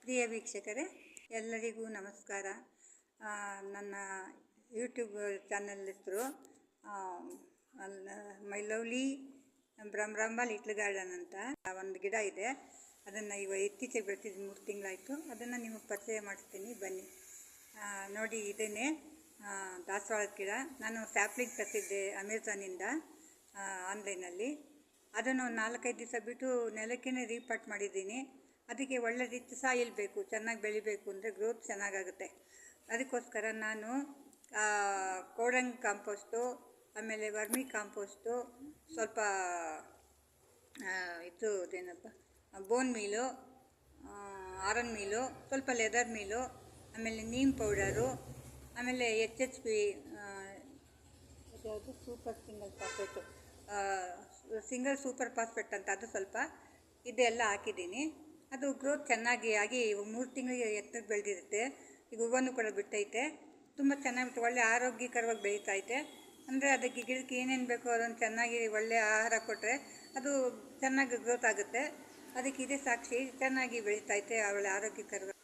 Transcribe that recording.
ಪ್ರಿಯ ವೀಕ್ಷಕರೇ, ಎಲ್ಲರಿಗೂ ನಮಸ್ಕಾರ. ನನ್ನ ಯೂಟ್ಯೂಬ್ ಚಾನಲ್ ಹೆಸರು my lovely Brahma little garden ಅಂತ. ಒಂದು ಗಿಡ ಇದೆ, ಅದನ್ನು ಇತ್ತೀಚೆಗೆ ಬೆಳೆಸಿದ್ದು 3 ತಿಂಗಳಾಯಿತು. ಅದನ್ನು ನಿಮಗೆ ಪರಿಚಯ ಮಾಡಿಸ್ತೀನಿ, ಬನ್ನಿ ನೋಡಿ. ಇದೇನೆ ದಾಸವಾಳದ ಗಿಡ. ನಾನು ಸ್ಯಾಪ್ಲಿಂಗ್ ತರಿಸಿದ್ದೆ ಅಮೆಝಾನಿಂದ, ಆನ್ಲೈನಲ್ಲಿ. ಅದನ್ನು 4-5 ದಿವಸ ಬಿಟ್ಟು ನೆಲಕ್ಕೇ ರೀಪಾಟ್ ಮಾಡಿದ್ದೀನಿ. ಅದಕ್ಕೆ ಒಳ್ಳೆ ರಿಚ್ ಸಾಯಿಲ್ ಬೇಕು, ಚೆನ್ನಾಗಿ ಬೆಳಿಬೇಕು ಅಂದರೆ, ಗ್ರೋತ್ ಚೆನ್ನಾಗಾಗುತ್ತೆ. ಅದಕ್ಕೋಸ್ಕರ ನಾನು ಕೋಡಂಗ್ ಕಾಂಪೋಸ್ಟು, ಆಮೇಲೆ ವರ್ಮಿ ಕಾಂಪೋಸ್ಟು, ಸ್ವಲ್ಪ ಇದೇನಪ್ಪ ಬೋನ್ ಮೀಲು, ಆರನ್ ಮೀಲು, ಸ್ವಲ್ಪ ಲೆದರ್ ಮೀಲು, ಆಮೇಲೆ ನೀಮ್ ಪೌಡರು, ಆಮೇಲೆ HHP ಯಾವುದು ಸೂಪರ್ ಸಿಂಗಲ್ ಸೂಪರ್ ಫಾಸ್ಫೇಟ್ ಅಂತ, ಅದು ಸ್ವಲ್ಪ ಇದೆಲ್ಲ ಹಾಕಿದ್ದೀನಿ. ಅದು ಗ್ರೋತ್ ಚೆನ್ನಾಗಿ ಆಗಿ 3 ತಿಂಗಳಿಗೆ ಎತ್ತರಕ್ಕೆ ಬೆಳೆದಿರುತ್ತೆ. ಈಗ ಹೂವನ್ನು ಕೂಡ ಬಿಟ್ಟೈತೆ, ತುಂಬ ಚೆನ್ನಾಗಿ ಒಳ್ಳೆ ಆರೋಗ್ಯಕರವಾಗಿ ಬೆಳೀತೈತೆ. ಅಂದರೆ ಅದಕ್ಕೆ ಗಿಡಕ್ಕೆ ಏನೇನು ಬೇಕೋ ಅದನ್ನು ಚೆನ್ನಾಗಿ ಒಳ್ಳೆಯ ಆಹಾರ ಕೊಟ್ಟರೆ ಅದು ಚೆನ್ನಾಗಿ ಗ್ರೋತ್ ಆಗುತ್ತೆ. ಅದಕ್ಕೆ ಇದೇ ಸಾಕ್ಷಿ, ಚೆನ್ನಾಗಿ ಬೆಳೀತೈತೆ, ಒಳ್ಳೆ ಆರೋಗ್ಯಕರ.